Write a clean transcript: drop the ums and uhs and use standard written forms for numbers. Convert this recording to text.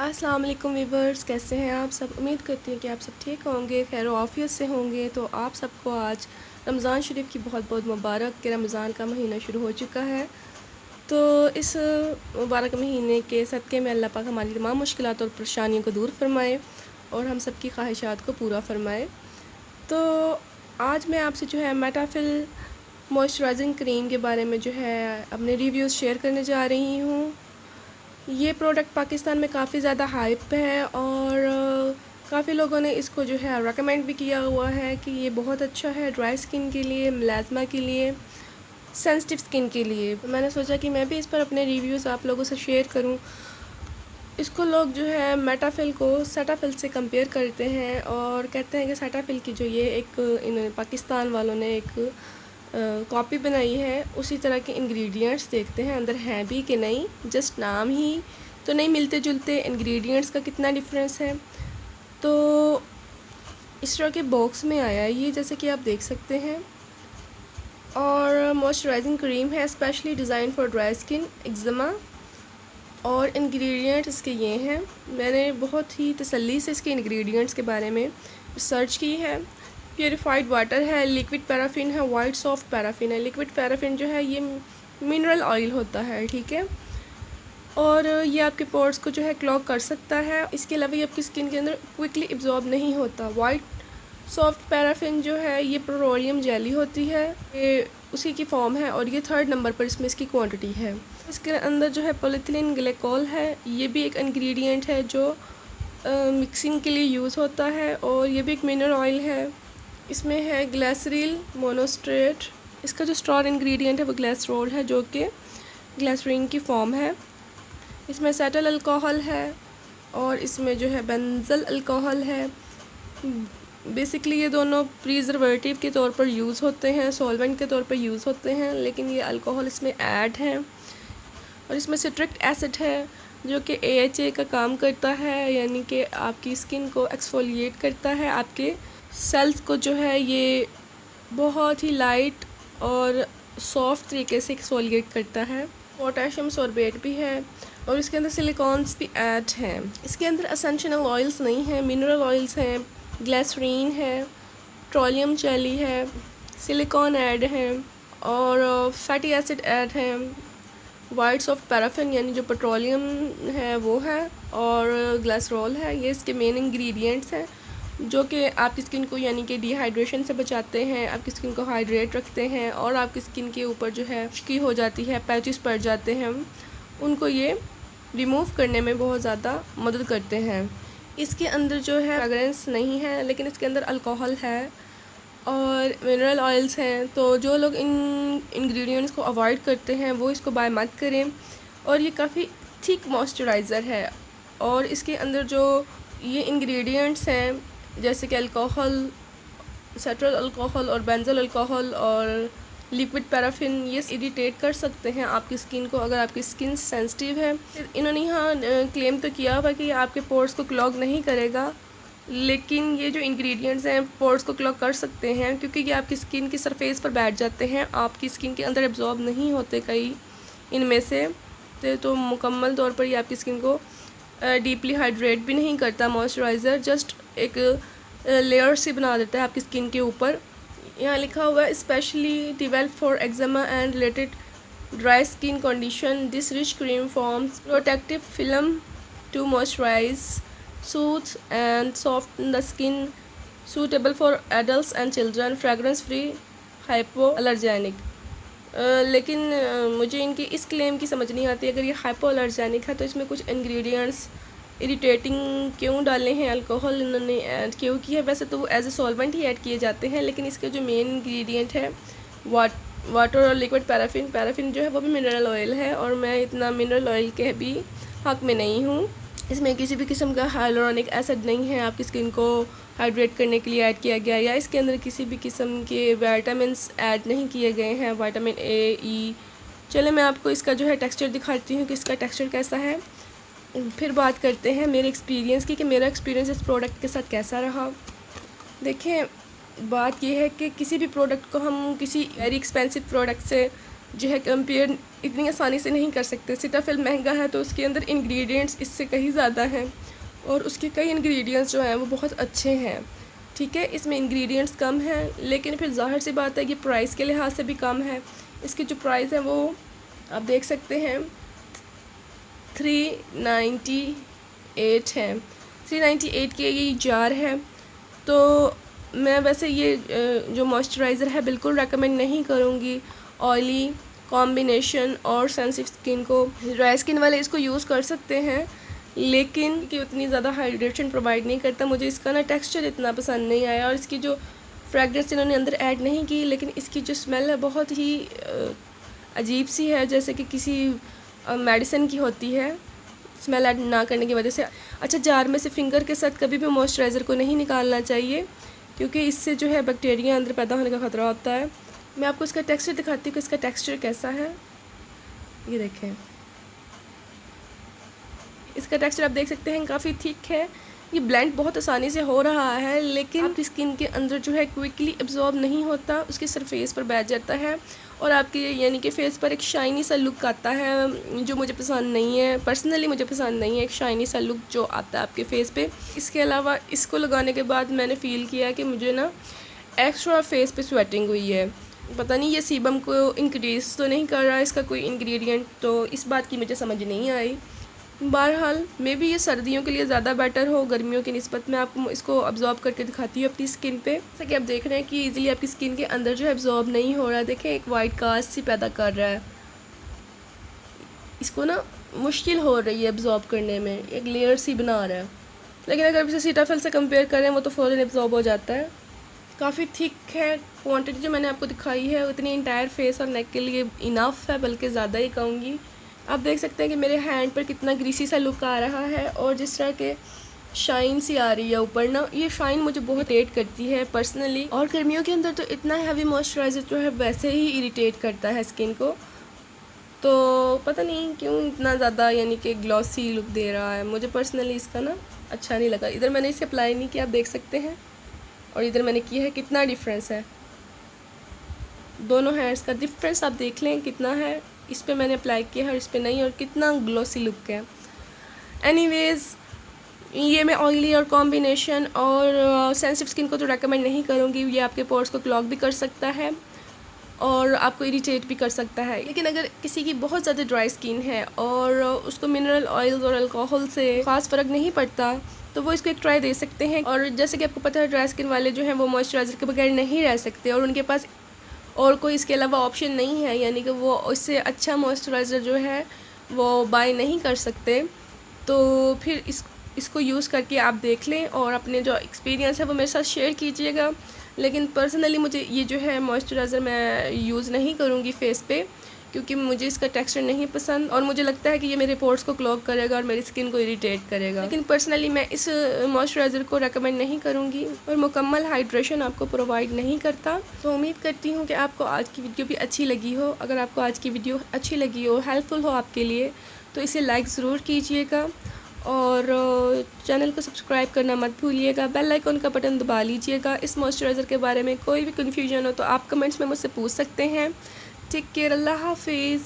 अस्सलाम वालेकुम वीवर्स, कैसे हैं आप सब। उम्मीद करती हूँ कि आप सब ठीक होंगे, खैर आफियत से होंगे। तो आप सबको आज रमज़ान शरीफ की बहुत बहुत मुबारक कि रमज़ान का महीना शुरू हो चुका है। तो इस मुबारक महीने के सदक़े में अल्लाह पाक हमारी तमाम मुश्किलात और परेशानियों को दूर फरमाए और हम सब की ख्वाहिशात को पूरा फरमाए। तो आज मैं आपसे जो है मेटाफिल मॉइस्चराइजिंग क्रीम के बारे में जो है अपने रिव्यूज़ शेयर करने जा रही हूँ। ये प्रोडक्ट पाकिस्तान में काफ़ी ज़्यादा हाइप है और काफ़ी लोगों ने इसको जो है रेकमेंड भी किया हुआ है कि ये बहुत अच्छा है ड्राई स्किन के लिए, मेलास्मा के लिए, सेंसिटिव स्किन के लिए। तो मैंने सोचा कि मैं भी इस पर अपने रिव्यूज़ आप लोगों से शेयर करूं। इसको लोग जो है मेटाफिल को सेटाफिल से कंपेयर करते हैं और कहते हैं कि सेटाफिल की जो ये एक इन पाकिस्तान वालों ने एक कॉपी बनाई है, उसी तरह के इंग्रेडिएंट्स देखते हैं अंदर हैं भी कि नहीं। जस्ट नाम ही तो नहीं मिलते जुलते, इंग्रेडिएंट्स का कितना डिफरेंस है। तो इस तरह के बॉक्स में आया है ये, जैसे कि आप देख सकते हैं। और मॉइस्चराइजिंग क्रीम है specially design for dry skin, eczema. और इंग्रेडिएंट्स इसके ये हैं। मैंने बहुत ही तसल्ली से इसके इंग्रेडिएंट्स के बारे में रिसर्च की है। प्योरीफाइड वाटर है, लिक्विड पैराफिन है, वाइट सॉफ्ट पैराफिन है। लिक्विड पैराफिन जो है ये मिनरल ऑयल होता है, ठीक है। और ये आपके पोर्स को जो है क्लॉग कर सकता है। इसके अलावा ये आपकी स्किन के अंदर क्विकली एब्जॉर्ब नहीं होता। वाइट सॉफ्ट पैराफिन जो है ये पेट्रोलियम जेली होती है, ये उसी की फॉर्म है और ये 3rd नंबर पर इसमें इसकी क्वांटिटी है। इसके अंदर जो है पॉलीथिलीन ग्लिकोल है, ये भी एक इंग्रेडिएंट है जो मिक्सिंग के लिए यूज़ होता है। और ये भी एक मिनरल ऑयल है। इसमें है ग्लिसरीन मोनोस्ट्रेट। इसका जो स्टार इंग्रेडिएंट है वो ग्लिसरॉल है, जो कि ग्लिसरीन की फॉर्म है। इसमें एसेटल अल्कोहल है और इसमें जो है बेंजल अल्कोहल है। बेसिकली ये दोनों प्रिजर्वेटिव के तौर पर यूज़ होते हैं, सॉल्वेंट के तौर पर यूज़ होते हैं, लेकिन ये अल्कोहल इसमें ऐड है। और इसमें सिट्रिक एसिड है जो कि AHA का काम करता है, यानी कि आपकी स्किन को एक्सफोलिएट करता है, आपके सेल्स को जो है ये बहुत ही लाइट और सॉफ्ट तरीके से एक्सफोलिएट करता है। पोटेशियम सॉर्बेट भी है और इसके अंदर सिलिकॉन्स भी ऐड हैं। इसके अंदर एसेंशियल ऑयल्स नहीं हैं, मिनरल ऑयल्स हैं, ग्लिसरीन है, पेट्रोलियम जेली है, सिलिकॉन ऐड है और फैटी एसिड ऐड है। वाइट सॉफ्ट पैराफिन यानी जो पेट्रोलियम है वो है और ग्लिसरॉल है। ये इसके मेन इंग्रेडिएंट्स हैं जो कि आपकी स्किन को यानी कि डिहाइड्रेशन से बचाते हैं, आपकी स्किन को हाइड्रेट रखते हैं और आपकी स्किन के ऊपर जो है खुश्की हो जाती है, पैचेस पड़ जाते हैं, उनको ये रिमूव करने में बहुत ज़्यादा मदद करते हैं। इसके अंदर जो है फ्रेगरेंस नहीं है, लेकिन इसके अंदर अल्कोहल है और मिनरल ऑयल्स हैं। तो जो लोग इन इंग्रेडिएंट्स को अवॉइड करते हैं वो इसको बाय मत करें। और ये काफ़ी थिक मॉइस्चराइज़र है और इसके अंदर जो ये इंग्रेडिएंट्स हैं जैसे कि अल्कोहल, सेट्रल अल्कोहल और बेंजल अल्कोहल और लिक्विड पैराफिन, ये इरिटेट कर सकते हैं आपकी स्किन को अगर आपकी स्किन सेंसिटिव है। इन्होंने यहाँ क्लेम तो किया हुआ कि आपके पोर्स को क्लॉग नहीं करेगा, लेकिन ये जो इंग्रेडिएंट्स हैं पोर्स को क्लॉग कर सकते हैं क्योंकि ये आपकी स्किन की सरफेस पर बैठ जाते हैं, आपकी स्किन के अंदर एब्जॉर्ब नहीं होते कई इनमें से। तो मुकम्मल तौर पर ये आपकी स्किन को डीपली हाइड्रेट भी नहीं करता मॉइस्चराइज़र, जस्ट एक लेयर से बना देता है आपकी स्किन के ऊपर। यहाँ लिखा हुआ है specially develop for eczema and related dry skin condition, this rich cream forms protective film to moisturise, soothe and soften the skin, suitable for adults and children, fragrance free, hypoallergenic। लेकिन मुझे इनकी इस क्लेम की समझ नहीं आती। अगर ये हाइपोअलर्जेनिक है तो इसमें कुछ इंग्रेडिएंट्स इरिटेटिंग क्यों डाले हैं, अल्कोहल इन्होंने ऐड क्यों किया है। वैसे तो वो एज ए सॉल्वेंट ही ऐड किए जाते हैं, लेकिन इसके जो मेन इंग्रेडिएंट है वाटर और लिक्विड पैराफिन जो है वो भी मिनरल ऑयल है और मैं इतना मिनरल ऑयल के भी हक़ में नहीं हूँ। इसमें किसी भी किस्म का हाइलोरॉनिक एसिड नहीं है आपकी स्किन को हाइड्रेट करने के लिए ऐड किया गया, या इसके अंदर किसी भी किस्म के विटामिन्स ऐड नहीं किए गए हैं, विटामिन A, E। चले मैं आपको इसका जो है टेक्सचर दिखाती हूँ कि इसका टेक्सचर कैसा है। फिर बात करते हैं मेरे एक्सपीरियंस की कि मेरा एक्सपीरियंस इस प्रोडक्ट के साथ कैसा रहा। देखें, बात यह है कि किसी भी प्रोडक्ट को हम किसी वेरी एक्सपेंसिव प्रोडक्ट से जो है कंपेयर इतनी आसानी से नहीं कर सकते। सीटाफिल महंगा है तो उसके अंदर इंग्रेडिएंट्स इससे कहीं ज़्यादा हैं और उसके कई इंग्रेडिएंट्स जो हैं वो बहुत अच्छे हैं। ठीक है, इसमें इंग्रेडिएंट्स कम हैं लेकिन फिर ज़ाहिर सी बात है कि प्राइस के लिहाज से भी कम है। इसकी जो प्राइस है वो आप देख सकते हैं 398 है। 398 के ये जार है। तो मैं वैसे ये जो मॉइस्चराइज़र है बिल्कुल रेकमेंड नहीं करूँगी ऑयली कॉम्बिनेशन और सेंसिटिव स्किन को। ड्राई स्किन वाले इसको यूज़ कर सकते हैं लेकिन कि उतनी ज़्यादा हाइड्रेशन प्रोवाइड नहीं करता। मुझे इसका ना टेक्सचर इतना पसंद नहीं आया और इसकी जो फ्रेगरेंस इन्होंने अंदर ऐड नहीं की, लेकिन इसकी जो स्मेल है बहुत ही अजीब सी है, जैसे कि किसी मेडिसिन की होती है स्मेल ऐड ना करने की वजह से। अच्छा, जार में से फिंगर के साथ कभी भी मॉइस्चराइज़र को नहीं निकालना चाहिए क्योंकि इससे जो है बैक्टीरिया अंदर पैदा होने का ख़तरा होता है। मैं आपको इसका टेक्सचर दिखाती हूँ कि इसका टेक्सचर कैसा है। ये देखें, इसका टेक्सचर आप देख सकते हैं काफ़ी थिक है। ये ब्लेंड बहुत आसानी से हो रहा है लेकिन आपकी स्किन के अंदर जो है क्विकली एब्जॉर्ब नहीं होता, उसकी सरफेस पर बैठ जाता है और आपके यानी कि फेस पर एक शाइनी सा लुक आता है जो मुझे पसंद नहीं है। पर्सनली मुझे पसंद नहीं है एक शाइनी सा लुक जो आता है आपके फेस पे। इसके अलावा इसको लगाने के बाद मैंने फ़ील किया कि मुझे ना एक्स्ट्रा फेस पे स्वेटिंग हुई है। पता नहीं ये सीबम को इंक्रीज़ तो नहीं कर रहा इसका कोई इंग्रेडिएंट, तो इस बात की मुझे समझ नहीं आई। बहरहाल मे बी ये सर्दियों के लिए ज़्यादा बेटर हो गर्मियों की निस्बत में। आपको इसको अब्जॉर्ब करके दिखाती हूँ अपनी स्किन पे। जैसा कि आप देख रहे हैं कि इजीली आपकी स्किन के अंदर जो है अब्जॉर्ब नहीं हो रहा है। देखें, एक वाइट कास्ट सी पैदा कर रहा है, इसको ना मुश्किल हो रही है अब्जॉर्ब करने में, एक लेयर सी बना रहा है। लेकिन अगर इसे सीटाफिल से कंपेयर करें वो तो फ़ौरन अब्जॉर्ब हो जाता है। काफ़ी थिक है। क्वांटिटी जो मैंने आपको दिखाई है उतनी इंटायर फेस और नेक के लिए इनफ है, बल्कि ज़्यादा ही कहूँगी। आप देख सकते हैं कि मेरे हैंड पर कितना ग्रीसी सा लुक आ रहा है और जिस तरह के शाइन सी आ रही है ऊपर ना, ये शाइन मुझे बहुत इरिटेट करती है पर्सनली। और गर्मियों के अंदर तो इतना हैवी मॉइस्चराइज़र जो है वैसे ही इरिटेट करता है स्किन को, तो पता नहीं क्यों इतना ज़्यादा यानी कि ग्लॉसी लुक दे रहा है। मुझे पर्सनली इसका ना अच्छा नहीं लगा। इधर मैंने इसे अप्लाई नहीं किया, आप देख सकते हैं, और इधर मैंने किया है। कितना डिफरेंस है दोनों हैंड्स का, डिफरेंस आप देख लें कितना है। इस पे मैंने अप्लाई किया है और इस पे नहीं, और कितना ग्लोसी लुक है। एनीवेज़, ये मैं ऑयली और कॉम्बिनेशन और सेंसिटिव स्किन को तो रेकमेंड नहीं करूँगी। ये आपके पोर्स को क्लॉग भी कर सकता है और आपको इरिटेट भी कर सकता है। लेकिन अगर किसी की बहुत ज़्यादा ड्राई स्किन है और उसको मिनरल ऑयल्स और अल्कोहल से ख़ास फ़र्क नहीं पड़ता तो वो इसको एक ट्राई दे सकते हैं। और जैसे कि आपको पता है ड्राई स्किन वाले जो हैं वो मॉइस्चराइज़र के बगैर नहीं रह सकते और उनके पास और कोई इसके अलावा ऑप्शन नहीं है, यानी कि वो उससे अच्छा मॉइस्चराइज़र जो है वो बाय नहीं कर सकते। तो फिर इसको यूज़ करके आप देख लें और अपने जो एक्सपीरियंस है वो मेरे साथ शेयर कीजिएगा। लेकिन पर्सनली मुझे ये जो है मॉइस्चराइज़र मैं यूज़ नहीं करूँगी फेस पे क्योंकि मुझे इसका टेक्सचर नहीं पसंद और मुझे लगता है कि ये मेरे पोर्स को क्लॉग करेगा और मेरी स्किन को इरिटेट करेगा। लेकिन पर्सनली मैं इस मॉइस्चराइज़र को रेकमेंड नहीं करूँगी और मुकम्मल हाइड्रेशन आपको प्रोवाइड नहीं करता। तो उम्मीद करती हूँ कि आपको आज की वीडियो भी अच्छी लगी हो। अगर आपको आज की वीडियो अच्छी लगी हो, हेल्पफुल हो आपके लिए, तो इसे लाइक ज़रूर कीजिएगा और चैनल को सब्सक्राइब करना मत भूलिएगा। बेल आइकन का बटन दबा लीजिएगा। इस मॉइस्चराइज़र के बारे में कोई भी कन्फ्यूजन हो तो आप कमेंट्स में मुझसे पूछ सकते हैं। टेक केयर, अल्लाह हाफिज़।